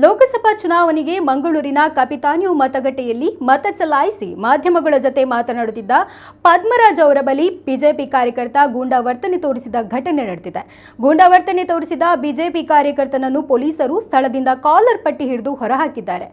ಲೋಕಸಭಾ ಚುನಾವಣೆಗೆ ಮಂಗಳೂರಿನ ಕಪಿತಾನ್ಯೂ ಮತಗಟ್ಟೆಯಲ್ಲಿ ಮತ ಚಲಾಯಿಸಿ ಮಾಧ್ಯಮಗಳ ಜತೆ ಮಾತನಾಡುತ್ತಿದ್ದ ಪದ್ಮರಾಜ್ ಅವರ ಬಳಿ ಬಿಜೆಪಿ ಕಾರ್ಯಕರ್ತ ಗೂಂಡಾವರ್ತನೆ ತೋರಿಸಿದ ಘಟನೆ ನಡೆದಿದೆ. ಗೂಂಡಾವರ್ತನೆ ತೋರಿಸಿದ ಬಿಜೆಪಿ ಕಾರ್ಯಕರ್ತನನ್ನು ಪೊಲೀಸರು ಸ್ಥಳದಿಂದ ಕಾಲರ್ ಪಟ್ಟಿ ಹಿಡಿದು ಹೊರಹಾಕಿದ್ದಾರೆ.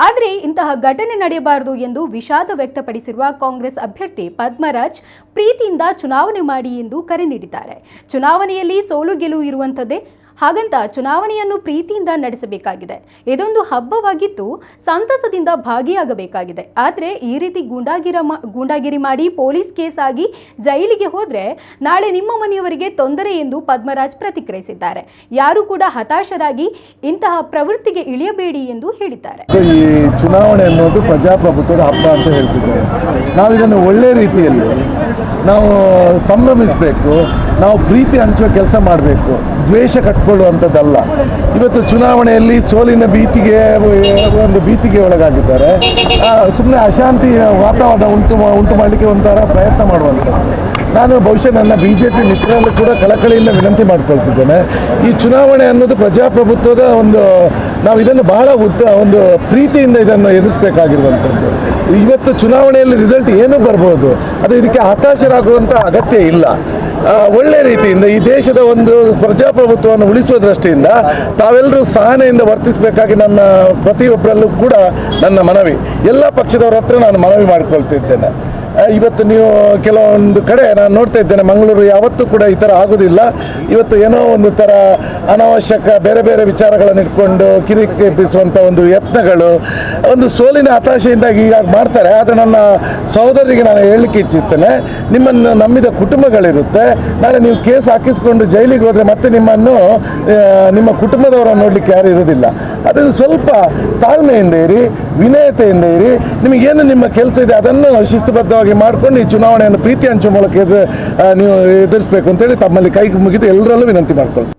ಆದರೆ ಇಂತಹ ಘಟನೆ ನಡೆಯಬಾರದು ಎಂದು ವಿಷಾದ ವ್ಯಕ್ತಪಡಿಸಿರುವ ಕಾಂಗ್ರೆಸ್ ಅಭ್ಯರ್ಥಿ ಪದ್ಮರಾಜ್ ಪ್ರೀತಿಯಿಂದ ಚುನಾವಣೆ ಮಾಡಿ ಎಂದು ಕರೆ ನೀಡಿದ್ದಾರೆ. ಚುನಾವಣೆಯಲ್ಲಿ ಸೋಲು ಗೆಲುವು ಇರುವಂಥದ್ದೇ, ಹಾಗಂತ ಚುನಾವಣೆಯನ್ನು ಪ್ರೀತಿಯಿಂದ ನಡೆಸಬೇಕಾಗಿದೆ. ಇದೊಂದು ಹಬ್ಬವಾಗಿದ್ದು ಸಂತಸದಿಂದ ಭಾಗಿಯಾಗಬೇಕಾಗಿದೆ. ಆದರೆ ಈ ರೀತಿ ಗೂಂಡಾಗಿರಿ ಮಾಡಿ ಪೊಲೀಸ್ ಕೇಸ್ ಆಗಿ ಜೈಲಿಗೆ ಹೋದ್ರೆ ನಾಳೆ ನಿಮ್ಮ ಮನೆಯವರಿಗೆ ತೊಂದರೆ ಎಂದು ಪದ್ಮರಾಜ್ ಪ್ರತಿಕ್ರಿಯಿಸಿದ್ದಾರೆ. ಯಾರು ಕೂಡ ಹತಾಶರಾಗಿ ಇಂತಹ ಪ್ರವೃತ್ತಿಗೆ ಇಳಿಯಬೇಡಿ ಎಂದು ಹೇಳಿದ್ದಾರೆ. ಈ ಚುನಾವಣೆ ಅನ್ನೋದು ಪ್ರಜಾಪ್ರಭುತ್ವದ ಹಬ್ಬ ಅಂತ ಹೇಳ್ತಿದ್ದೇವೆ. ನಾವು ಇದನ್ನು ಒಳ್ಳೆ ರೀತಿಯಲ್ಲಿ ನಾವು ಸಂಭ್ರಮಿಸಬೇಕು. ನಾವು ಪ್ರೀತಿ ಹಂಚುವ ಕೆಲಸ ಮಾಡಬೇಕು, ದ್ವೇಷ ಕಟ್ಕೊಳ್ಳುವಂಥದ್ದಲ್ಲ. ಇವತ್ತು ಚುನಾವಣೆಯಲ್ಲಿ ಸೋಲಿನ ಭೀತಿಗೆ ಒಳಗಾಗಿದ್ದಾರೆ. ಸುಮ್ಮನೆ ಅಶಾಂತಿ ವಾತಾವರಣ ಉಂಟು ಮಾಡಲಿಕ್ಕೆ ಒಂಥರ ಪ್ರಯತ್ನ ಮಾಡುವಂಥದ್ದು. ನಾನು ಬಹುಶಃ ನನ್ನ BJP ಮಿತ್ರರಲ್ಲೂ ಕೂಡ ಕಳಕಳಿಯಿಂದ ವಿನಂತಿ ಮಾಡ್ಕೊಳ್ತಿದ್ದೇನೆ. ಈ ಚುನಾವಣೆ ಅನ್ನೋದು ಪ್ರಜಾಪ್ರಭುತ್ವದ ನಾವು ಇದನ್ನು ಬಹಳ ಒಂದು ಪ್ರೀತಿಯಿಂದ ಇದನ್ನು ಎದುರಿಸಬೇಕಾಗಿರುವಂಥದ್ದು. ಇವತ್ತು ಚುನಾವಣೆಯಲ್ಲಿ ರಿಸಲ್ಟ್ ಏನೂ ಬರ್ಬೋದು, ಅದು ಇದಕ್ಕೆ ಹತಾಶರಾಗುವಂಥ ಅಗತ್ಯ ಇಲ್ಲ. ಒಳ್ಳೆ ರೀತಿಯಿಂದ ಈ ದೇಶದ ಒಂದು ಪ್ರಜಾಪ್ರಭುತ್ವವನ್ನು ಉಳಿಸುವ ದೃಷ್ಟಿಯಿಂದ ತಾವೆಲ್ಲರೂ ಸಹನೆಯಿಂದ ವರ್ತಿಸಬೇಕಾಗಿ ನನ್ನ ಪ್ರತಿಯೊಬ್ಬರಲ್ಲೂ ಕೂಡ ನನ್ನ ಮನವಿ, ಎಲ್ಲ ಪಕ್ಷದವರ ಹತ್ರ ನಾನು ಮನವಿ ಮಾಡಿಕೊಳ್ತಿದ್ದೇನೆ. ಇವತ್ತು ನೀವು ಕೆಲವೊಂದು ಕಡೆ ನಾನು ನೋಡ್ತಾ ಇದ್ದೇನೆ, ಮಂಗಳೂರು ಯಾವತ್ತೂ ಕೂಡ ಈ ಥರ ಆಗೋದಿಲ್ಲ. ಇವತ್ತು ಏನೋ ಒಂದು ಥರ ಅನಾವಶ್ಯಕ ಬೇರೆ ಬೇರೆ ವಿಚಾರಗಳನ್ನು ಇಟ್ಕೊಂಡು ಕಿರಿಕಿರಿಸುವಂಥ ಒಂದು ಯತ್ನಗಳು, ಒಂದು ಸೋಲಿನ ಹತಾಶೆಯಿಂದಾಗಿ ಈಗ ಮಾಡ್ತಾರೆ. ಆದರೆ ನನ್ನ ಸಹೋದರರಿಗೆ ನಾನು ಹೇಳಲಿಕ್ಕೆ ಇಚ್ಛಿಸ್ತೇನೆ, ನಿಮ್ಮನ್ನು ನಂಬಿದ ಕುಟುಂಬಗಳಿರುತ್ತೆ. ನಾಳೆ ನೀವು ಕೇಸ್ ಹಾಕಿಸ್ಕೊಂಡು ಜೈಲಿಗೆ ಹೋದರೆ ಮತ್ತೆ ನಿಮ್ಮನ್ನು ನಿಮ್ಮ ಕುಟುಂಬದವರನ್ನು ನೋಡಲಿಕ್ಕೆ ಯಾರು ಇರೋದಿಲ್ಲ. ಅದನ್ನು ಸ್ವಲ್ಪ ತಾಳ್ಮೆಯಿಂದ ಇರಿ, ವಿನಯತೆಯಿಂದ ಇರಿ. ನಿಮಗೇನು ನಿಮ್ಮ ಕೆಲಸ ಇದೆ ಅದನ್ನು ಶಿಸ್ತುಬದ್ಧವಾಗಿ ಮಾಡಿಕೊಂಡು ಈ ಚುನಾವಣೆಯನ್ನು ಪ್ರೀತಿ ಹಂಚುವ ಮೂಲಕ ನೀವು ಎದುರಿಸಬೇಕು ಅಂತೇಳಿ ತಮ್ಮಲ್ಲಿ ಕೈ ಮುಗಿದು ಎಲ್ಲರಲ್ಲೂ ವಿನಂತಿ ಮಾಡ್ಕೊಳ್ತೀನಿ.